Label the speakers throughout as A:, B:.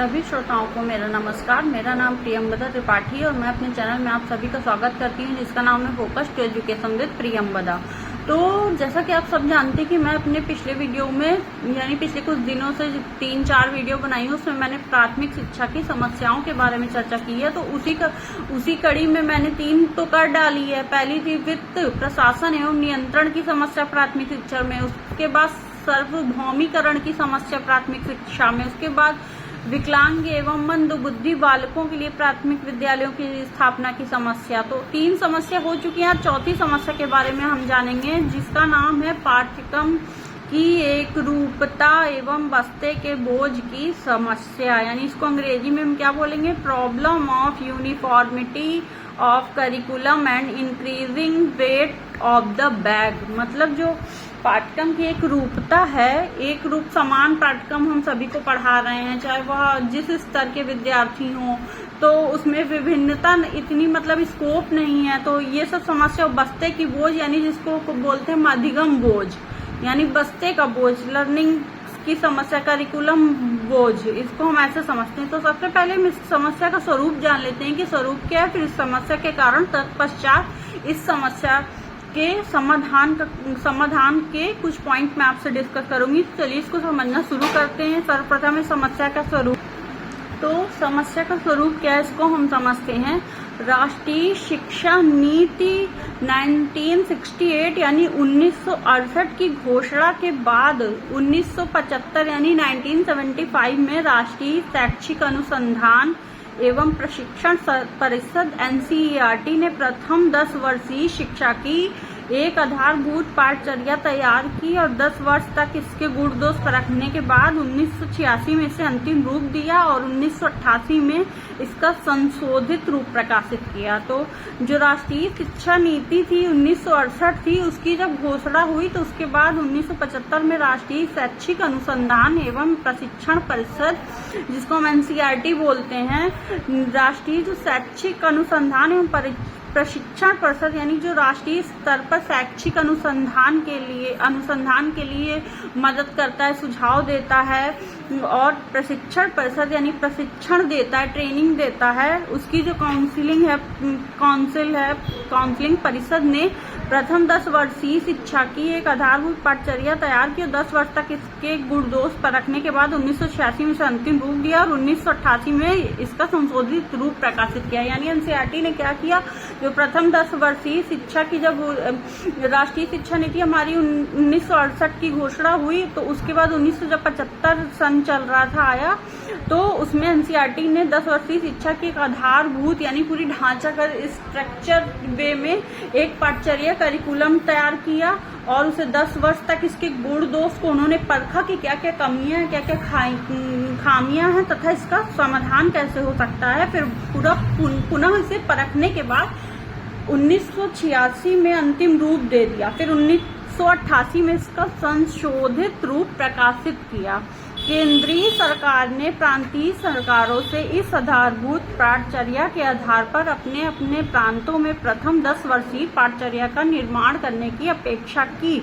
A: सभी श्रोताओं को मेरा नमस्कार। मेरा नाम प्रियंवदा त्रिपाठी और मैं अपने चैनल में आप सभी का स्वागत करती हूं, जिसका नाम है focus to education with Priyamvada. तो जैसा कि आप सब जानते हैं कि मैं अपने पिछले वीडियो में यानी पिछले कुछ दिनों से 3-4 वीडियो बनाई हूँ, उसमें मैंने प्राथमिक शिक्षा की समस्याओं के बारे में चर्चा की है। तो उसी कड़ी में मैंने 3 तो कर डाली है। पहली थी वित्त, प्रशासन एवं नियंत्रण की समस्या प्राथमिक शिक्षा में, उसके बाद सार्वभौमिकरण की समस्या प्राथमिक शिक्षा में, उसके बाद विकलांग एवं मंदबुद्धि बालकों के लिए प्राथमिक विद्यालयों की स्थापना की समस्या। तो 3 समस्या हो चुकी है। चौथी समस्या के बारे में हम जानेंगे, जिसका नाम है पाठ्यक्रम की एक रूपता एवं बस्ते के बोझ की समस्या, यानी इसको अंग्रेजी में हम क्या बोलेंगे, problem of uniformity of curriculum and increasing weight of the bag. मतलब जो पाठ्यक्रम की एक रूपता है, एक रूप समान पाठ्यक्रम हम सभी को पढ़ा रहे हैं, चाहे वह जिस स्तर के विद्यार्थी हों, तो उसमें विभिन्नता इतनी मतलब स्कोप नहीं है। तो ये सब समस्या बस्ते की बोझ, यानी जिसको बोलते हैं मध्यम बोझ, यानी बस्ते का बोझ, लर्निंग की समस्या, करिकुलम बोझ, इसको हम ऐसे समझते हैं। तो सबसे पहले हम इस समस्या का स्वरूप जान लेते हैं कि स्वरूप क्या है, फिर इस समस्या के कारण, तत्पश्चात इस समस्या के समाधान के कुछ पॉइंट मैं आपसे डिस्कस करूंगी। तो चलिए इसको समझना शुरू करते हैं। सर्वप्रथम इस समस्या का स्वरूप। तो समस्या का स्वरूप क्या है, इसको हम समझते हैं। राष्ट्रीय शिक्षा नीति 1968 यानी 1968 की घोषणा के बाद 1975 यानी 1975 में राष्ट्रीय शैक्षिक अनुसंधान एवं प्रशिक्षण परिषद NCERT ने प्रथम 10 वर्षीय शिक्षा की एक आधारभूत पाठचर्या तैयार की और 10 वर्ष तक इसके गुण दोष परखने के बाद 1986 में इसे अंतिम रूप दिया और 1988 में इसका संशोधित रूप प्रकाशित किया। तो जो राष्ट्रीय शिक्षा नीति थी 1968 थी, उसकी जब घोषणा हुई तो उसके बाद 1975 में राष्ट्रीय शैक्षिक अनुसंधान एवं प्रशिक्षण परिषद, जिसको हम NCERT बोलते हैं, राष्ट्रीय जो शैक्षिक अनुसंधान एवं प्रशिक्षण परिषद, यानी जो राष्ट्रीय स्तर पर शैक्षिक अनुसंधान के लिए मदद करता है, सुझाव देता है, और प्रशिक्षण परिषद यानी प्रशिक्षण देता है, ट्रेनिंग देता है, उसकी जो काउंसिलिंग परिषद ने प्रथम 10 वर्षीय शिक्षा की एक आधारभूत पाठचर्या तैयार की और 10 वर्ष तक इसके गुण दोष परखने के बाद 1986 में इसे अंतिम रूप दिया और 1988 में इसका संशोधित रूप प्रकाशित किया। यानी NCERT ने क्या किया, जो प्रथम 10 वर्षीय शिक्षा की जब राष्ट्रीय शिक्षा नीति हमारी 1968 की घोषणा हुई, तो उसके बाद 1975 सन चल रहा था आया, तो उसमें NCERT ने 10 वर्षीय शिक्षा की एक आधारभूत यानी पूरी ढांचागत स्ट्रक्चर वे में एक पाठचर्या करिकुलम तैयार किया और उसे 10 वर्ष तक इसके गुण दोष को उन्होंने परखा कि क्या क्या कमियां हैं, क्या क्या खामियां हैं तथा इसका समाधान कैसे हो सकता है। फिर पुनः इसे परखने के बाद 1986 में अंतिम रूप दे दिया। फिर 1988 में इसका संशोधित रूप प्रकाशित किया। केंद्रीय सरकार ने प्रांतीय सरकारों से इस आधारभूत पाठचर्या के आधार पर अपने अपने प्रांतों में प्रथम 10 वर्षीय पाठचर्या का निर्माण करने की अपेक्षा की,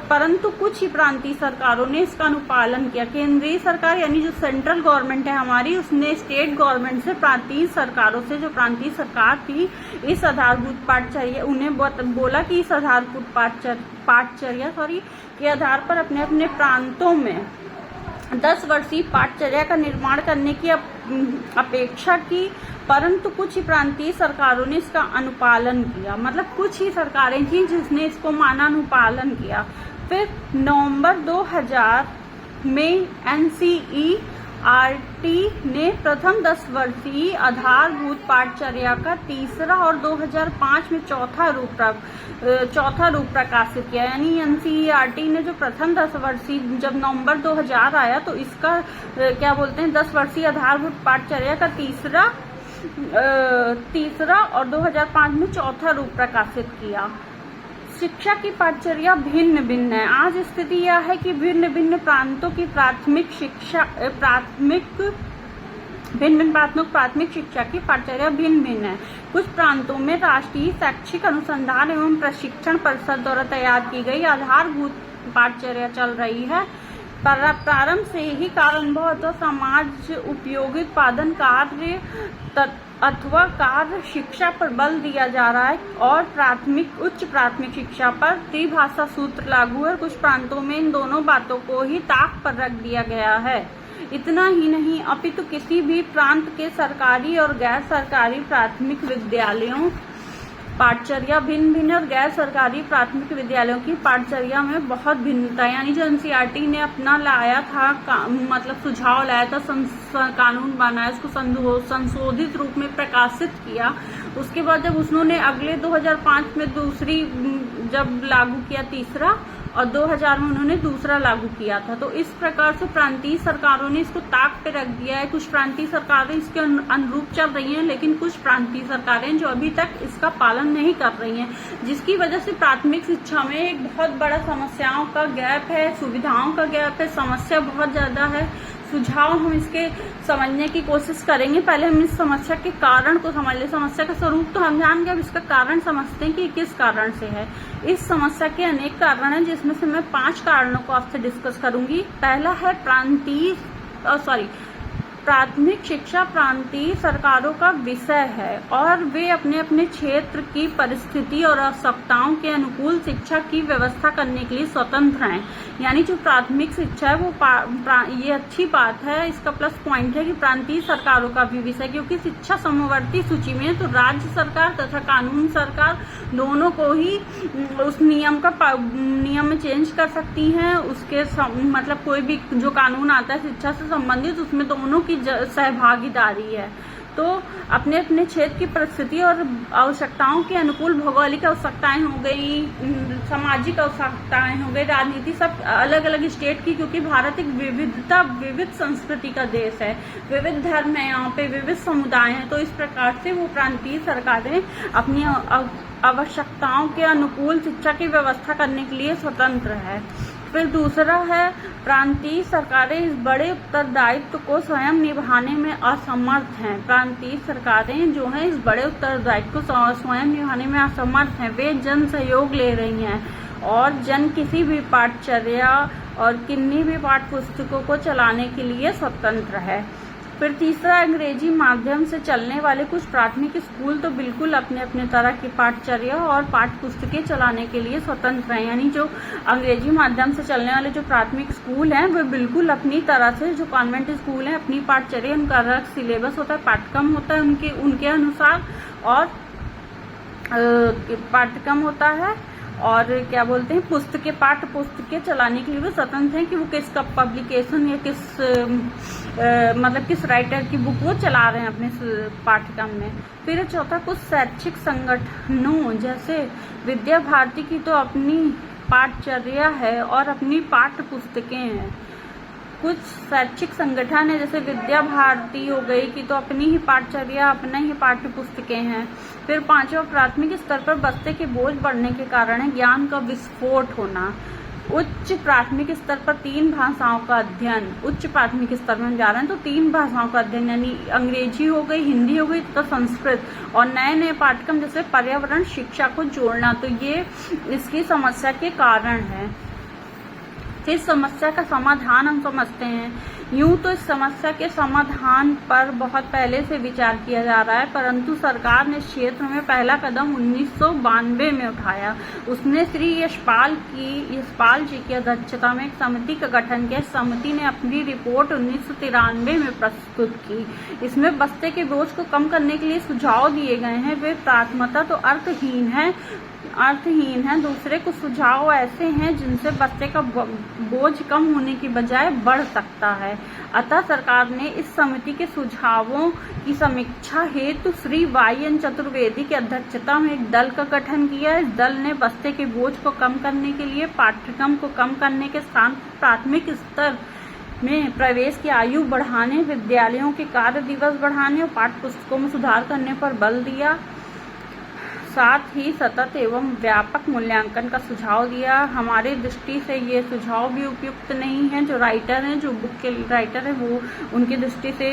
A: परंतु कुछ ही प्रांतीय सरकारों ने इसका अनुपालन किया। केंद्रीय सरकार यानी जो सेंट्रल गवर्नमेंट है हमारी, उसने स्टेट गवर्नमेंट से प्रांतीय सरकारों से, जो प्रांतीय सरकार थी, इस आधारभूत पाठचर्या, उन्हें बोला कि इस आधारभूत पाठचर्या के आधार पर अपने अपने प्रांतों में 10 वर्षीय पाठचर्या का निर्माण करने की अपेक्षा की, परंतु कुछ ही प्रांतीय सरकारों ने इसका अनुपालन किया। मतलब कुछ ही सरकारें थी जिसने इसको माना, अनुपालन किया। फिर नवंबर 2000 में NCERT ने प्रथम 10 वर्षीय आधारभूत पाठचर्या का तीसरा और 2005 में चौथा रूप प्रकाशित किया। यानी NCERT ने जो प्रथम 10 वर्षीय, जब नवंबर 2000 आया तो इसका क्या बोलते हैं, 10 वर्षीय आधारभूत पाठचर्या का तीसरा और 2005 में चौथा रूप प्रकाशित किया। शिक्षा की पाठचर्या भिन्न भिन्न है। आज स्थिति यह है कि भिन्न भिन्न प्रांतों की प्राथमिक शिक्षा की पाठचर्या भिन्न भिन्न है। कुछ प्रांतों में राष्ट्रीय शैक्षिक अनुसंधान एवं प्रशिक्षण परिषद द्वारा तैयार की गई आधारभूत पाठचर्या चल रही है, प्रारंभ से ही कारणबह अथवा समाज उपयोगी उत्पादन कार्य अथवा कार्य शिक्षा पर बल दिया जा रहा है और उच्च प्राथमिक शिक्षा पर त्रिभाषा सूत्र लागू है। कुछ प्रांतों में इन दोनों बातों को ही ताक पर रख दिया गया है। इतना ही नहीं, अपितु किसी भी प्रांत के सरकारी और गैर सरकारी प्राथमिक विद्यालयों पाठचर्या भिन्न भिन्न और गैर सरकारी प्राथमिक विद्यालयों की पाठचर्या में बहुत भिन्नता, यानी जो एनसीईआरटी ने अपना लाया था मतलब सुझाव लाया था, कानून बनाया, उसको संशोधित रूप में प्रकाशित किया। उसके बाद जब उन्होंने अगले 2005 में दूसरी जब लागू किया तीसरा, और 2000 में उन्होंने दूसरा लागू किया था। तो इस प्रकार से प्रांतीय सरकारों ने इसको ताक पे रख दिया है। कुछ प्रांतीय सरकारें इसके अनुरूप चल रही हैं, लेकिन कुछ प्रांतीय सरकारें जो अभी तक इसका पालन नहीं कर रही हैं, जिसकी वजह से प्राथमिक शिक्षा में एक बहुत बड़ा समस्याओं का गैप है, सुविधाओं का गैप है, समस्या बहुत ज्यादा है। सुझाव हम इसके समझने की कोशिश करेंगे। पहले हम इस समस्या के कारण को समझ ले। समस्या का स्वरूप तो हम जान गए, अब इसका कारण समझते हैं कि किस कारण से है। इस समस्या के अनेक कारण हैं, जिसमें से मैं 5 कारणों को आपसे डिस्कस करूंगी। पहला है प्राथमिक शिक्षा प्रांतीय सरकारों का विषय है और वे अपने अपने क्षेत्र की परिस्थिति और आवश्यकताओं के अनुकूल शिक्षा की व्यवस्था करने के लिए स्वतंत्र हैं। यानी जो प्राथमिक शिक्षा है वो ये अच्छी बात है, इसका प्लस पॉइंट है कि प्रांतीय सरकारों का भी विषय, क्योंकि शिक्षा समवर्ती सूची में है तो राज्य सरकार तथा कानून सरकार दोनों को ही उस नियम में चेंज कर सकती हैं। उसके मतलब कोई भी जो कानून आता है शिक्षा से संबंधित, उसमें दोनों की सहभागीदारी है। तो अपने अपने क्षेत्र की परिस्थिति और आवश्यकताओं के अनुकूल भौगोलिक आवश्यकताएं हो गई, सामाजिक आवश्यकताएं हो गई, राजनीति, सब अलग अलग स्टेट की, क्योंकि भारत एक विविध संस्कृति का देश है, विविध धर्म है, यहाँ पे विविध समुदाय हैं। तो इस प्रकार से वो प्रांतीय सरकारें अपनी आवश्यकताओं के अनुकूल शिक्षा की व्यवस्था करने के लिए स्वतंत्र है। फिर दूसरा है प्रांतीय सरकारें इस बड़े उत्तरदायित्व को स्वयं निभाने में असमर्थ हैं। प्रांतीय सरकारें जो हैं इस बड़े उत्तरदायित्व को स्वयं निभाने में असमर्थ हैं। वे जन सहयोग ले रही हैं और जन किसी भी पाठचर्या और किन्हीं भी पाठ्य पुस्तकों को चलाने के लिए स्वतंत्र है। फिर तीसरा, अंग्रेजी माध्यम से चलने वाले कुछ प्राथमिक स्कूल तो बिल्कुल अपने अपने तरह की पाठचर्या और पाठ्य पुस्तकें चलाने के लिए स्वतंत्र हैं। यानी जो अंग्रेजी माध्यम से चलने वाले जो प्राथमिक स्कूल हैं वे बिल्कुल अपनी तरह से, जो कॉन्वेंट स्कूल हैं, अपनी पाठचर्या, उनका अलग सिलेबस होता है, पाठ्यक्रम होता है उनके अनुसार, और पाठ्यक्रम होता है और क्या बोलते हैं पाठ्य पुस्तकें चलाने के लिए भी स्वतंत्र हैं कि वो किसका पब्लिकेशन या किस राइटर की बुक वो चला रहे हैं अपने पाठ्यक्रम में। फिर चौथा, कुछ शैक्षिक संगठनों जैसे विद्या भारती की तो अपनी पाठचर्या है और अपनी पाठ्य पुस्तकें हैं। कुछ शैक्षिक संगठन है जैसे विद्या भारती हो गई कि तो अपनी ही पाठचर्या, अपना ही पाठ्य पुस्तकें हैं। फिर पांचवा, प्राथमिक स्तर पर बस्ते के बोझ बढ़ने के कारण है ज्ञान का विस्फोट होना। उच्च प्राथमिक स्तर पर 3 भाषाओं का अध्ययन, उच्च प्राथमिक स्तर में हम जा रहे हैं तो 3 भाषाओं का अध्ययन, यानी अंग्रेजी हो गई, हिंदी हो गई तथा संस्कृत, और नए नए पाठ्यक्रम जैसे पर्यावरण शिक्षा को जोड़ना, तो ये इसकी समस्या के कारण है। इस समस्या का समाधान हम समझते हैं। यूं तो इस समस्या के समाधान पर बहुत पहले से विचार किया जा रहा है, परंतु सरकार ने इस क्षेत्र में पहला कदम 1992 में उठाया। उसने श्री यशपाल जी की अध्यक्षता में एक समिति का गठन किया। समिति ने अपनी रिपोर्ट 1993 में प्रस्तुत की। इसमें बस्ते के बोझ को कम करने के लिए सुझाव दिए गए हैं। वे प्राथमिकता तो अर्थहीन है। दूसरे कुछ सुझाव ऐसे हैं जिनसे बस्ते का बोझ कम होने की बजाय बढ़ सकता है। अतः सरकार ने इस समिति के सुझावों की समीक्षा हेतु श्री YN चतुर्वेदी की अध्यक्षता में एक दल का गठन किया। इस दल ने बस्ते के बोझ को कम करने के लिए पाठ्यक्रम को कम करने के साथ प्राथमिक स्तर में प्रवेश की आयु बढ़ाने, विद्यालयों के कार्य दिवस बढ़ाने और पाठ्य पुस्तकों में सुधार करने पर बल दिया। साथ ही सतत एवं व्यापक मूल्यांकन का सुझाव दिया। हमारी दृष्टि से ये सुझाव भी उपयुक्त नहीं है। जो राइटर हैं, जो बुक के राइटर हैं, वो उनकी दृष्टि से।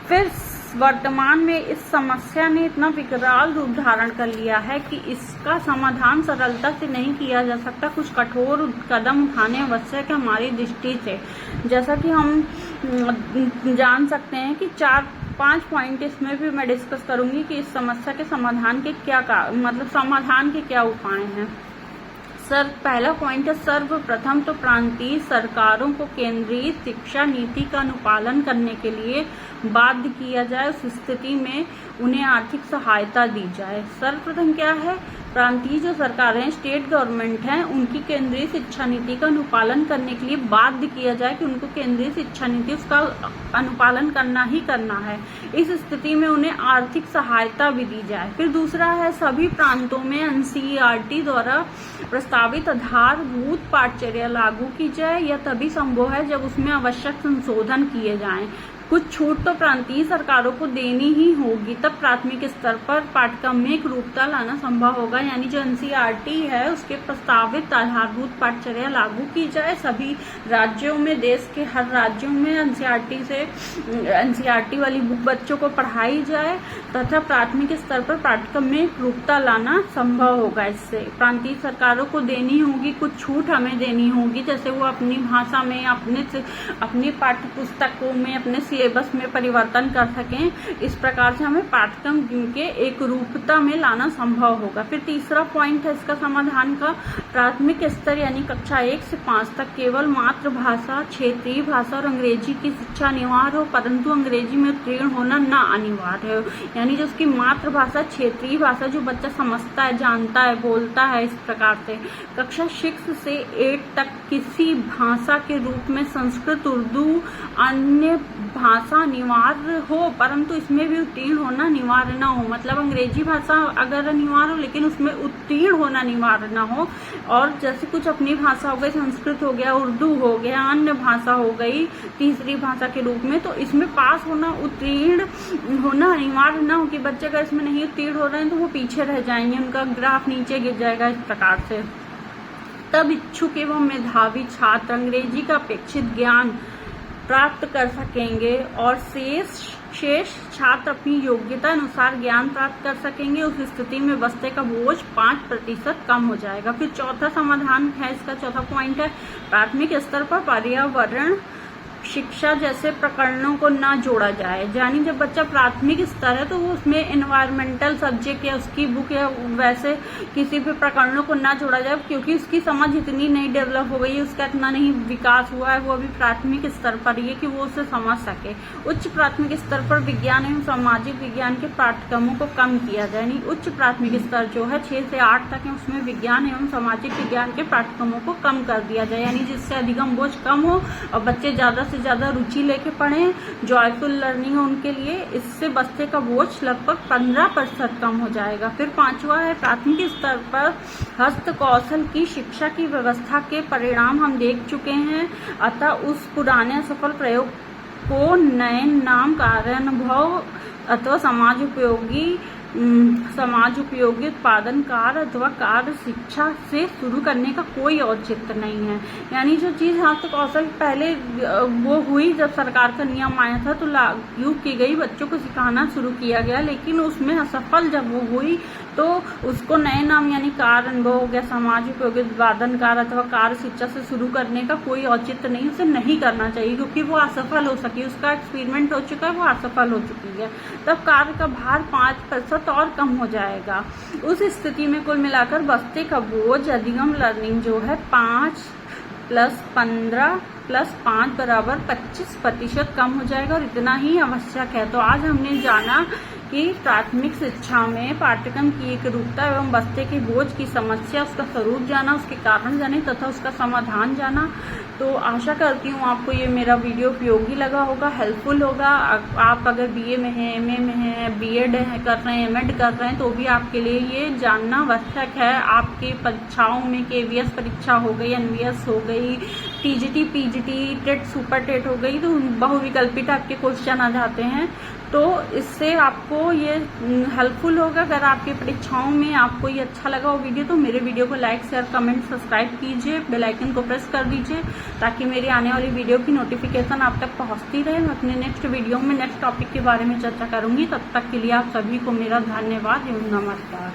A: फिर वर्तमान में इस समस्या ने इतना विकराल रूप धारण कर लिया है कि इसका समाधान सरलता से नहीं किया जा सकता। कुछ कठोर कदम उठाने आवश्यक है हमारी दृष्टि से। जैसा कि हम जान सकते हैं कि 4-5 पॉइंट इसमें भी मैं डिस्कस करूंगी कि इस समस्या के समाधान के समाधान के क्या उपाय हैं। पहला पॉइंट है, सर्वप्रथम तो प्रांतीय सरकारों को केंद्रीय शिक्षा नीति का अनुपालन करने के लिए बाध्य किया जाए। उस स्थिति में उन्हें आर्थिक सहायता दी जाए। सर्वप्रथम क्या है, प्रांतीय जो सरकारें, स्टेट गवर्नमेंट हैं, उनकी केंद्रीय शिक्षा नीति का अनुपालन करने के लिए बाध्य किया जाए कि उनको केंद्रीय शिक्षा नीति उसका अनुपालन करना ही करना है। इस स्थिति में उन्हें आर्थिक सहायता भी दी जाए। फिर दूसरा है, सभी प्रांतों में एनसीईआरटी द्वारा प्रस्तावित आधारभूत पाठचर्या लागू की जाए। यह तभी संभव है जब उसमें आवश्यक संशोधन किए जाएं। कुछ छूट तो प्रांतीय सरकारों को देनी ही होगी, तब प्राथमिक स्तर पर पाठ्यक्रम में एक रूपता लाना संभव होगा। यानी जो एनसीईआरटी है उसके प्रस्तावित आधारभूत पाठचर्या लागू की जाए सभी राज्यों में, देश के हर राज्यों में एनसीईआरटी वाली बुक बच्चों को पढ़ाई जाए तथा प्राथमिक स्तर पर पाठ्यक्रम में एक रूपता लाना संभव होगा। इससे प्रांतीय सरकारों को देनी होगी, कुछ छूट हमें देनी होगी, जैसे वो अपनी भाषा में, अपनी पाठ्य पुस्तकों में, अपने सिलेबस में परिवर्तन कर सकें। इस प्रकार से हमें पाठ्यक्रम के एक रूपता में लाना संभव होगा। फिर तीसरा पॉइंट है इसका समाधान का, प्राथमिक स्तर यानी कक्षा 1 से 5 तक केवल मातृभाषा, क्षेत्रीय भाषा और अंग्रेजी की शिक्षा अनिवार्य हो, परंतु अंग्रेजी में उत्तीर्ण होना न अनिवार्य हो। यानी जो उसकी मातृभाषा, क्षेत्रीय भाषा जो बच्चा समझता है, जानता है, बोलता है, इस प्रकार से कक्षा 6 से 8 तक किसी भाषा के रूप में संस्कृत, उर्दू, अन्य भाषा अनिवार्य हो, परंतु इसमें भी उत्तीर्ण होना अनिवार्य न हो। मतलब अंग्रेजी भाषा अगर अनिवार्य हो लेकिन उसमें उत्तीर्ण होना अनिवार्य न हो। और जैसे कुछ अपनी भाषा हो गई, संस्कृत हो गया, उर्दू हो गया, अन्य भाषा हो गई तीसरी भाषा के रूप में, तो इसमें पास होना, उत्तीर्ण होना अनिवार्य न हो कि बच्चे अगर इसमें नहीं उत्तीर्ण हो रहे हैं तो वो पीछे रह जाएंगे, उनका ग्राफ नीचे गिर जाएगा। इस प्रकार से तब इच्छुक एवं मेधावी छात्र अंग्रेजी का अपेक्षित ज्ञान प्राप्त कर सकेंगे और शेष छात्र अपनी योग्यता अनुसार ज्ञान प्राप्त कर सकेंगे। उस स्थिति में बस्ते का बोझ 5% कम हो जाएगा। फिर चौथा समाधान है, इसका चौथा पॉइंट है, प्राथमिक स्तर पर पर्यावरण शिक्षा जैसे प्रकरणों को ना जोड़ा जाए। यानी जब बच्चा प्राथमिक स्तर है तो वो उसमें एनवायरमेंटल सब्जेक्ट या उसकी बुक या वैसे किसी भी प्रकरणों को ना जोड़ा जाए, क्योंकि उसकी समझ इतनी नहीं डेवलप हो गई है, उसका इतना नहीं विकास हुआ है, वो अभी प्राथमिक स्तर पर ही है कि वो उसे समझ सके। उच्च प्राथमिक स्तर पर विज्ञान एवं सामाजिक विज्ञान के पाठ्यक्रमों को कम किया जाए। यानी उच्च प्राथमिक स्तर जो है 6 से 8 तक है, उसमें विज्ञान एवं सामाजिक विज्ञान के पाठ्यक्रमों को कम कर दिया जाए। यानी जिससे अधिगम बोझ कम हो और बच्चे ज्यादा से ज्यादा रुचि लेके पढ़ें, जॉयफुल लर्निंग हो उनके लिए। इससे बस्ते का बोझ लगभग 15% कम हो जाएगा। फिर पांचवा है, प्राथमिक स्तर पर हस्त कौशल की शिक्षा की व्यवस्था के परिणाम हम देख चुके हैं, अतः उस पुराने सफल प्रयोग को नए नाम, कार्यानुभव अथवा समाज उपयोगी उत्पादन कार्य अथवा कार्य शिक्षा से शुरू करने का कोई औचित्य नहीं है। यानी जो चीज हस्त कौशल पहले वो हुई जब सरकार का नियम आया था तो लागू की गई, बच्चों को सिखाना शुरू किया गया, लेकिन उसमें असफल जब वो हुई तो उसको नए नाम यानी कार्य अनुभव हो गया, समाज उपयोगी उत्पादन कार्य अथवा कार्य शिक्षा से शुरू करने का कोई औचित्य नहीं, उसे नहीं करना चाहिए क्योंकि वो असफल हो सकी, उसका एक्सपेरिमेंट हो चुका है, वो असफल हो चुकी है। तब कार्य का भार 5% और कम हो जाएगा। उस स्थिति में कुल मिलाकर बस्ते का बोझ अधिगम लर्निंग जो है 5 + 15 + 5 = 25% कम हो जाएगा और इतना ही आवश्यक है। तो आज हमने जाना कि प्राथमिक शिक्षा में पाठ्यक्रम की एक रूपता एवं बस्ते के बोझ की समस्या, उसका स्वरूप जाना, उसके कारण जाने तथा उसका समाधान जाना। तो आशा करती हूँ आपको ये मेरा वीडियो उपयोगी लगा होगा, हेल्पफुल होगा। आप अगर बीए में हैं, एमए में हैं, बीएड कर रहे हैं, एमएड कर रहे हैं तो भी आपके लिए ये जानना आवश्यक है। आपके परीक्षाओं में केवीएस परीक्षा हो गई, एनवीएस हो गई, TGT, PGT, TET, super TET हो गई, तो बहुविकल्पित आपके क्वेश्चन आ जाते हैं। तो इससे आपको ये हेल्पफुल होगा। अगर आपकी परीक्षाओं में आपको ये अच्छा लगा वो वीडियो तो मेरे वीडियो को लाइक शेयर कमेंट सब्सक्राइब कीजिए, बेल आइकन को प्रेस कर दीजिए ताकि मेरी आने वाली वीडियो की नोटिफिकेशन आप तक पहुंचती रहे। मैं अपने नेक्स्ट वीडियो में नेक्स्ट टॉपिक के बारे में चर्चा करूंगी। तब तक के लिए आप सभी को मेरा धन्यवाद एवं नमस्कार।